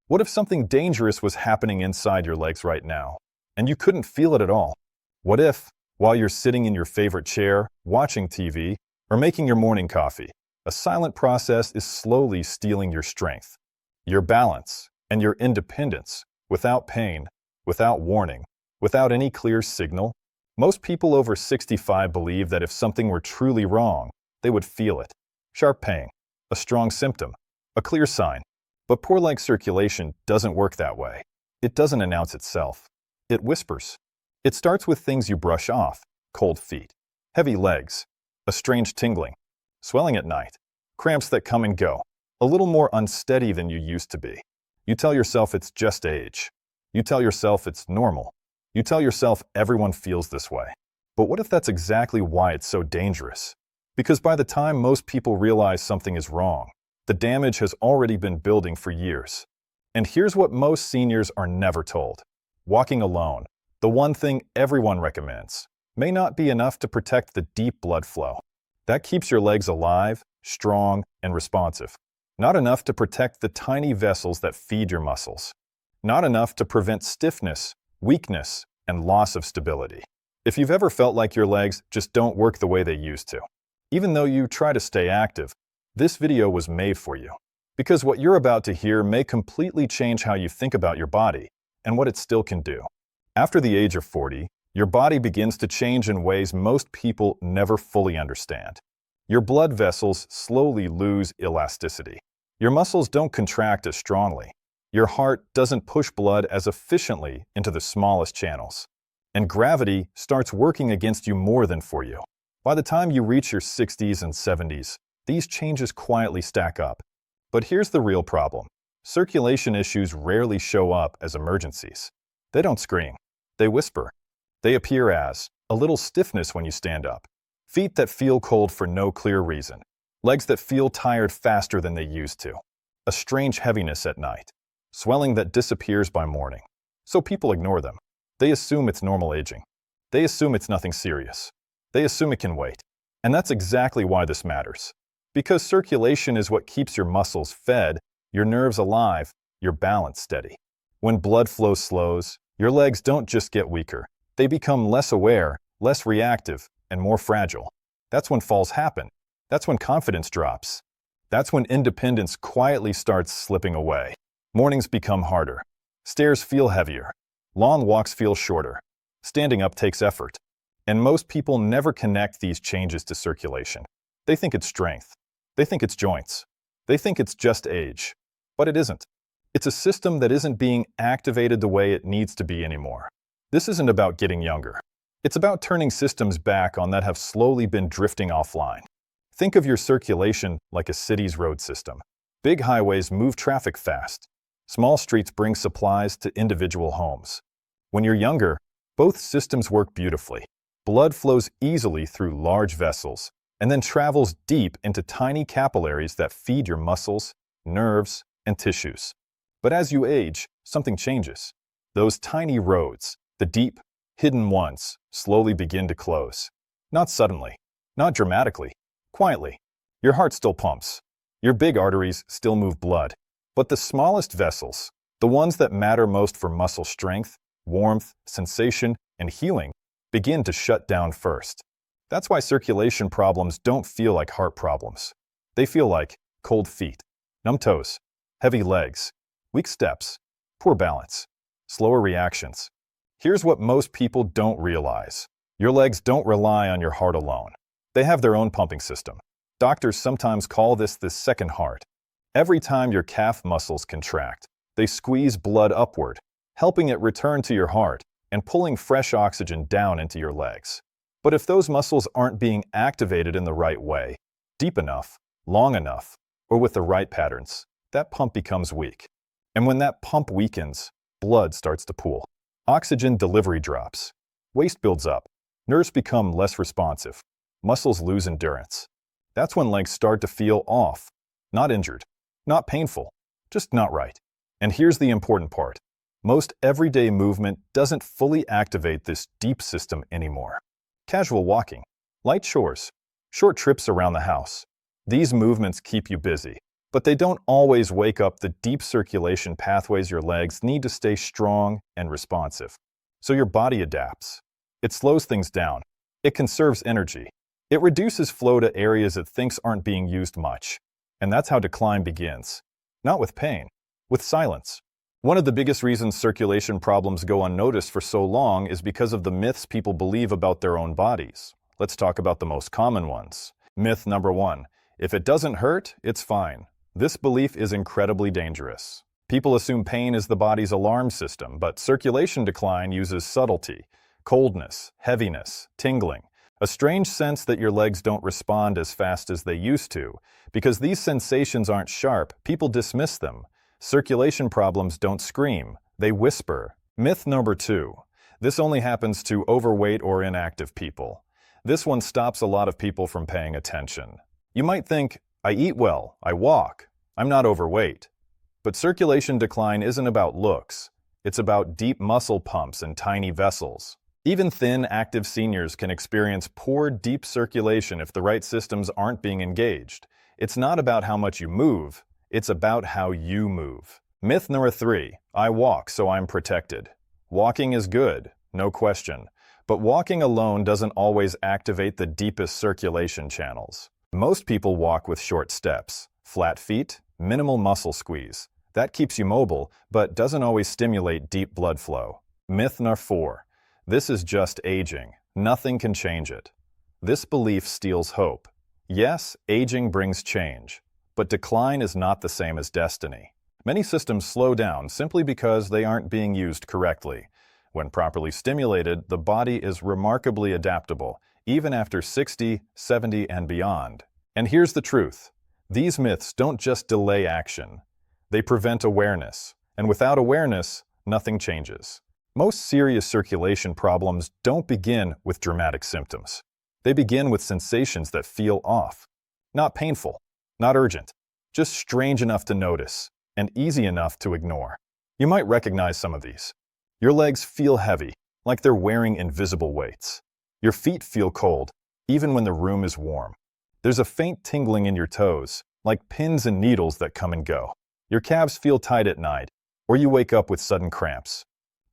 What if something dangerous was happening inside your legs right now, and you couldn't feel it at all? What if, while you're sitting in your favorite chair, watching TV, or making your morning coffee, a silent process is slowly stealing your strength, your balance, and your independence, without pain, without warning, without any clear signal? Most people over 65 believe that if something were truly wrong, they would feel it. Sharp pain, a strong symptom, a clear sign. But poor leg circulation doesn't work that way. It doesn't announce itself. It whispers. It starts with things you brush off: cold feet, heavy legs, a strange tingling, swelling at night, cramps that come and go, a little more unsteady than you used to be. You tell yourself it's just age. You tell yourself it's normal. You tell yourself everyone feels this way. But what if that's exactly why it's so dangerous? Because by the time most people realize something is wrong, the damage has already been building for years. And here's what most seniors are never told. Walking alone, the one thing everyone recommends, may not be enough to protect the deep blood flow. That keeps your legs alive, strong, and responsive. Not enough to protect the tiny vessels that feed your muscles. Not enough to prevent stiffness, weakness, and loss of stability. If you've ever felt like your legs just don't work the way they used to, even though you try to stay active, this video was made for you. Because what you're about to hear may completely change how you think about your body and what it still can do. After the age of 40, your body begins to change in ways most people never fully understand. Your blood vessels slowly lose elasticity. Your muscles don't contract as strongly. Your heart doesn't push blood as efficiently into the smallest channels. And gravity starts working against you more than for you. By the time you reach your 60s and 70s, these changes quietly stack up. But here's the real problem. Circulation issues rarely show up as emergencies. They don't scream. They whisper. They appear as a little stiffness when you stand up, feet that feel cold for no clear reason, legs that feel tired faster than they used to, a strange heaviness at night, swelling that disappears by morning. So people ignore them. They assume it's normal aging. They assume it's nothing serious. They assume it can wait. And that's exactly why this matters. Because circulation is what keeps your muscles fed, your nerves alive, your balance steady. When blood flow slows, your legs don't just get weaker. They become less aware, less reactive, and more fragile. That's when falls happen. That's when confidence drops. That's when independence quietly starts slipping away. Mornings become harder. Stairs feel heavier. Long walks feel shorter. Standing up takes effort. And most people never connect these changes to circulation. They think it's strength. They think it's joints. They think it's just age. But it isn't. It's a system that isn't being activated the way it needs to be anymore. This isn't about getting younger. It's about turning systems back on that have slowly been drifting offline. Think of your circulation like a city's road system. Big highways move traffic fast. Small streets bring supplies to individual homes. When you're younger, both systems work beautifully. Blood flows easily through large vessels and then travels deep into tiny capillaries that feed your muscles, nerves, and tissues. But as you age, something changes. Those tiny roads, the deep, hidden ones, slowly begin to close. Not suddenly, not dramatically, quietly. Your heart still pumps. Your big arteries still move blood. But the smallest vessels, the ones that matter most for muscle strength, warmth, sensation, and healing, begin to shut down first. That's why circulation problems don't feel like heart problems. They feel like cold feet, numb toes, heavy legs, weak steps, poor balance, slower reactions. Here's what most people don't realize. Your legs don't rely on your heart alone. They have their own pumping system. Doctors sometimes call this the second heart. Every time your calf muscles contract, they squeeze blood upward, helping it return to your heart and pulling fresh oxygen down into your legs. But if those muscles aren't being activated in the right way, deep enough, long enough, or with the right patterns, that pump becomes weak. And when that pump weakens, blood starts to pool. Oxygen delivery drops. Waste builds up. Nerves become less responsive. Muscles lose endurance. That's when legs start to feel off. Not injured. Not painful. Just not right. And here's the important part. Most everyday movement doesn't fully activate this deep system anymore. Casual walking, light chores, short trips around the house. These movements keep you busy, But they don't always wake up the deep circulation pathways your legs need to stay strong and responsive. So your body adapts. It slows things down. It conserves energy. It reduces flow to areas it thinks aren't being used much. And that's how decline begins. Not with pain, with silence. One of the biggest reasons circulation problems go unnoticed for so long is because of the myths people believe about their own bodies. Let's talk about the most common ones. Myth number 1. If it doesn't hurt, it's fine. This belief is incredibly dangerous. People assume pain is the body's alarm system, but circulation decline uses subtlety, coldness, heaviness, tingling, a strange sense that your legs don't respond as fast as they used to. Because these sensations aren't sharp, people dismiss them. Circulation problems don't scream, they whisper. Myth number 2. This only happens to overweight or inactive people. This one stops a lot of people from paying attention. You might think, I eat well, I walk, I'm not overweight. But circulation decline isn't about looks. It's about deep muscle pumps and tiny vessels. Even thin, active seniors can experience poor, deep circulation if the right systems aren't being engaged. It's not about how much you move, it's about how you move. Myth number 3. I walk, so I'm protected. Walking is good, no question. But walking alone doesn't always activate the deepest circulation channels. Most people walk with short steps, flat feet, minimal muscle squeeze. That keeps you mobile, but doesn't always stimulate deep blood flow. Myth number 4. This is just aging. Nothing can change it. This belief steals hope. Yes, aging brings change, but decline is not the same as destiny. Many systems slow down simply because they aren't being used correctly. When properly stimulated, the body is remarkably adaptable, even after 60, 70, and beyond. And here's the truth. These myths don't just delay action. They prevent awareness. And without awareness, nothing changes. Most serious circulation problems don't begin with dramatic symptoms. They begin with sensations that feel off. Not painful, not urgent, just strange enough to notice and easy enough to ignore. You might recognize some of these. Your legs feel heavy, like they're wearing invisible weights. Your feet feel cold, even when the room is warm. There's a faint tingling in your toes, like pins and needles that come and go. Your calves feel tight at night, or you wake up with sudden cramps.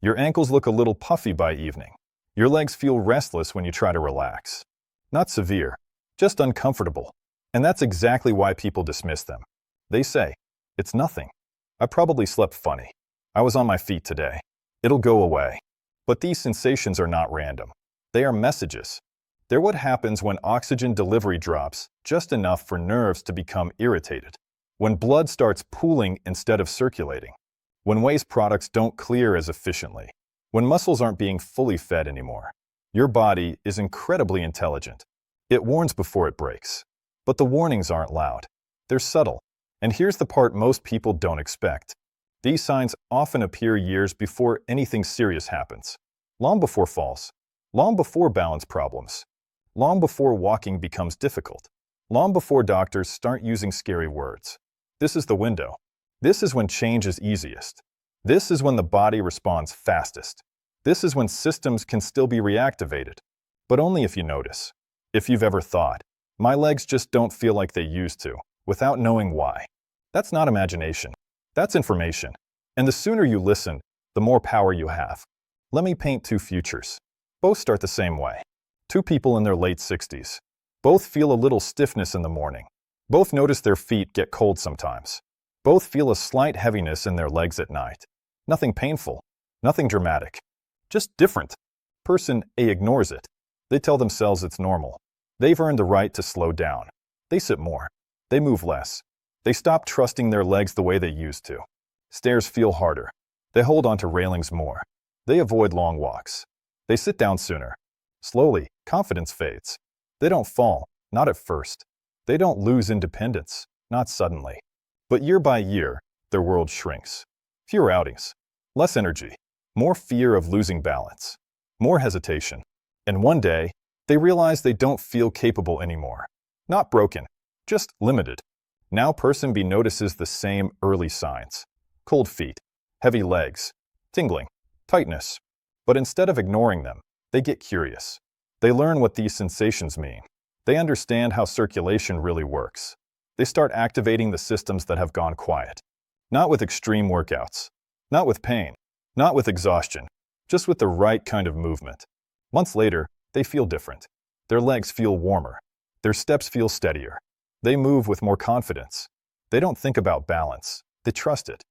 Your ankles look a little puffy by evening. Your legs feel restless when you try to relax. Not severe, just uncomfortable. And that's exactly why people dismiss them. They say, it's nothing. I probably slept funny. I was on my feet today. It'll go away. But these sensations are not random. They are messages. They're what happens when oxygen delivery drops just enough for nerves to become irritated. When blood starts pooling instead of circulating. When waste products don't clear as efficiently. When muscles aren't being fully fed anymore. Your body is incredibly intelligent. It warns before it breaks. But the warnings aren't loud. They're subtle. And here's the part most people don't expect. These signs often appear years before anything serious happens. Long before falls. Long before balance problems. Long before walking becomes difficult. Long before doctors start using scary words. This is the window. This is when change is easiest. This is when the body responds fastest. This is when systems can still be reactivated. But only if you notice. If you've ever thought, my legs just don't feel like they used to, without knowing why. That's not imagination. That's information. And the sooner you listen, the more power you have. Let me paint two futures. Both start the same way. Two people in their late 60s. Both feel a little stiffness in the morning. Both notice their feet get cold sometimes. Both feel a slight heaviness in their legs at night. Nothing painful. Nothing dramatic. Just different. Person A ignores it. They tell themselves it's normal. They've earned the right to slow down. They sit more. They move less. They stop trusting their legs the way they used to. Stairs feel harder. They hold onto railings more. They avoid long walks. They sit down sooner. Slowly, confidence fades. They don't fall, not at first. They don't lose independence, not suddenly. But year by year, their world shrinks. Fewer outings, less energy, more fear of losing balance, more hesitation. And one day, they realize they don't feel capable anymore. Not broken, just limited. Now person B notices the same early signs. Cold feet, heavy legs, tingling, tightness. But instead of ignoring them, they get curious. They learn what these sensations mean. They understand how circulation really works. They start activating the systems that have gone quiet. Not with extreme workouts, not with pain, not with exhaustion, just with the right kind of movement. Months later, they feel different. Their legs feel warmer. Their steps feel steadier. They move with more confidence. They don't think about balance. They trust it.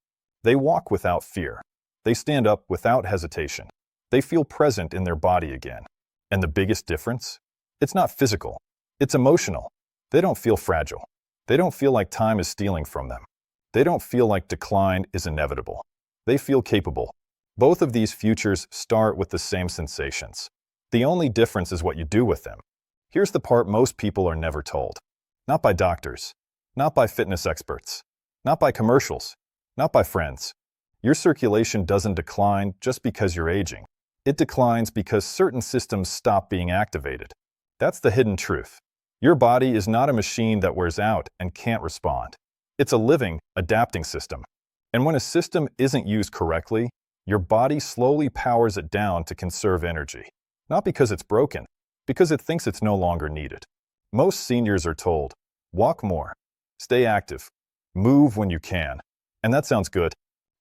They walk without fear. They stand up without hesitation. They feel present in their body again. And the biggest difference? It's not physical. It's emotional. They don't feel fragile. They don't feel like time is stealing from them. They don't feel like decline is inevitable. They feel capable. Both of these futures start with the same sensations. The only difference is what you do with them. Here's the part most people are never told. Not by doctors. Not by fitness experts. Not by commercials. Not by friends. Your circulation doesn't decline just because you're aging. It declines because certain systems stop being activated. That's the hidden truth. Your body is not a machine that wears out and can't respond. It's a living, adapting system. And when a system isn't used correctly, your body slowly powers it down to conserve energy. Not because it's broken, because it thinks it's no longer needed. Most seniors are told, walk more, stay active, move when you can. And that sounds good,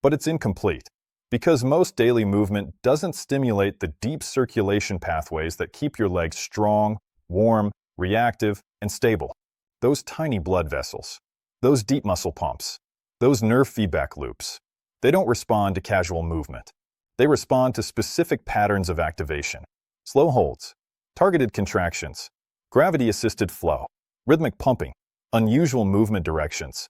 but it's incomplete. Because most daily movement doesn't stimulate the deep circulation pathways that keep your legs strong, warm, reactive, and stable. Those tiny blood vessels. Those deep muscle pumps, those nerve feedback loops, they don't respond to casual movement. They respond to specific patterns of activation, slow holds, targeted contractions, gravity-assisted flow, rhythmic pumping, unusual movement directions.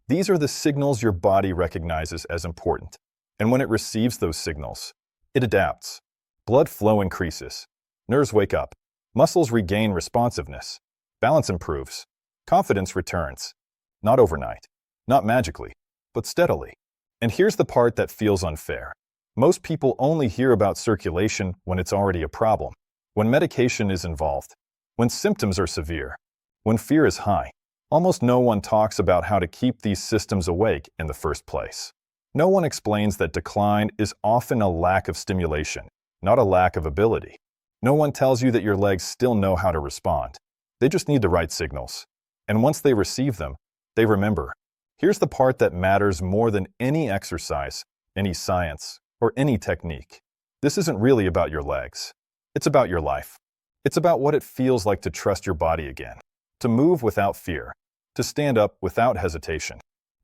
These are the signals your body recognizes as important. And when it receives those signals, it adapts. Blood flow increases, nerves wake up, muscles regain responsiveness, balance improves, confidence returns. Not overnight, not magically, but steadily. And here's the part that feels unfair. Most people only hear about circulation when it's already a problem, when medication is involved, when symptoms are severe, when fear is high. Almost no one talks about how to keep these systems awake in the first place. No one explains that decline is often a lack of stimulation, not a lack of ability. No one tells you that your legs still know how to respond. They just need the right signals. And once they receive them, they remember. Here's the part that matters more than any exercise, any science, or any technique. This isn't really about your legs. It's about your life. It's about what it feels like to trust your body again, to move without fear, to stand up without hesitation,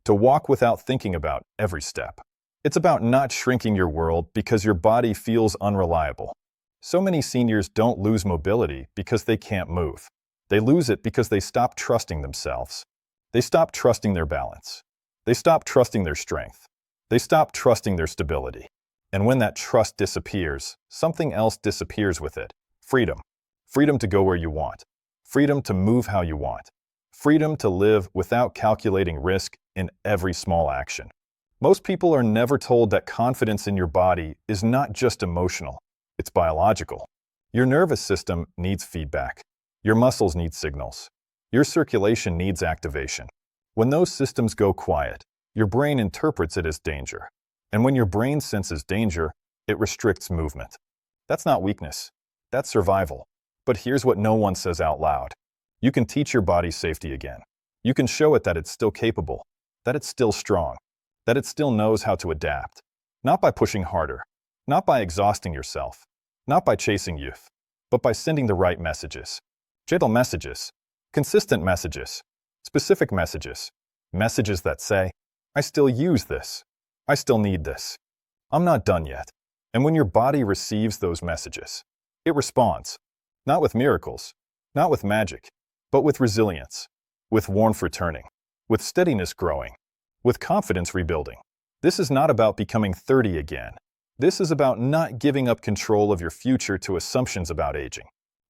to walk without thinking about every step. It's about not shrinking your world because your body feels unreliable. So many seniors don't lose mobility because they can't move. They lose it because they stop trusting themselves. They stop trusting their balance. They stop trusting their strength. They stop trusting their stability. And when that trust disappears, something else disappears with it. Freedom. Freedom to go where you want. Freedom to move how you want. Freedom to live without calculating risk in every small action. Most people are never told that confidence in your body is not just emotional, it's biological. Your nervous system needs feedback. Your muscles need signals. Your circulation needs activation. When those systems go quiet, your brain interprets it as danger. And when your brain senses danger, it restricts movement. That's not weakness. That's survival. But here's what no one says out loud. You can teach your body safety again. You can show it that it's still capable, that it's still strong, that it still knows how to adapt. Not by pushing harder, not by exhausting yourself, not by chasing youth, but by sending the right messages. Gentle messages. Consistent messages, specific messages, messages that say, I still use this, I still need this, I'm not done yet. And when your body receives those messages, it responds, not with miracles, not with magic, but with resilience, with warmth returning, with steadiness growing, with confidence rebuilding. This is not about becoming 30 again. This is about not giving up control of your future to assumptions about aging.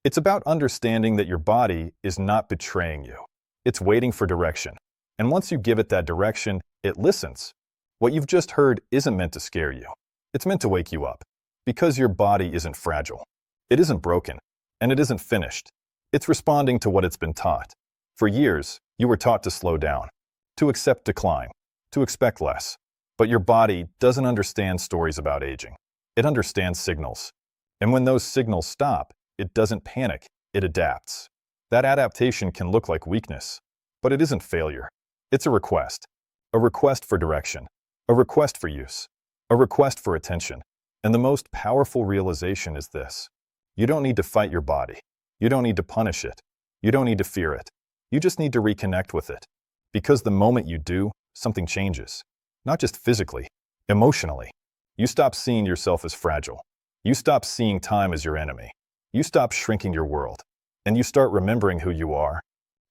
It's about understanding that your body is not betraying you. It's waiting for direction. And once you give it that direction, it listens. What you've just heard isn't meant to scare you. It's meant to wake you up. Because your body isn't fragile. It isn't broken. And it isn't finished. It's responding to what it's been taught. For years, you were taught to slow down, to accept decline, to expect less. But your body doesn't understand stories about aging. It understands signals. And when those signals stop, it doesn't panic, it adapts. That adaptation can look like weakness, But it isn't failure. It's a request. A request for direction. A request for use. A request for attention. And the most powerful realization is this. You don't need to fight your body. You don't need to punish it. You don't need to fear it. You just need to reconnect with it. Because the moment you do, something changes. Not just physically, emotionally. You stop seeing yourself as fragile. You stop seeing time as your enemy. You stop shrinking your world. And you start remembering who you are.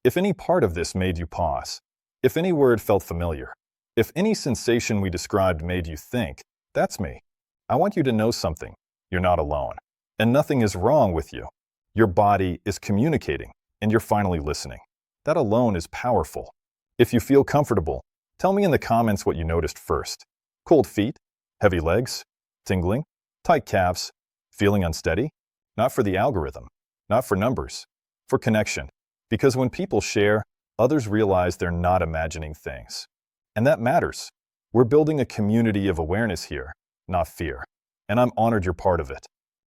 If any part of this made you pause, if any word felt familiar, if any sensation we described made you think, that's me. I want you to know something. You're not alone. And nothing is wrong with you. Your body is communicating, and you're finally listening. That alone is powerful. If you feel comfortable, tell me in the comments what you noticed first. Cold feet? Heavy legs? Tingling? Tight calves? Feeling unsteady? Not for the algorithm. Not for numbers. For connection. Because when people share, others realize they're not imagining things. And that matters. We're building a community of awareness here, not fear. And I'm honored you're part of it.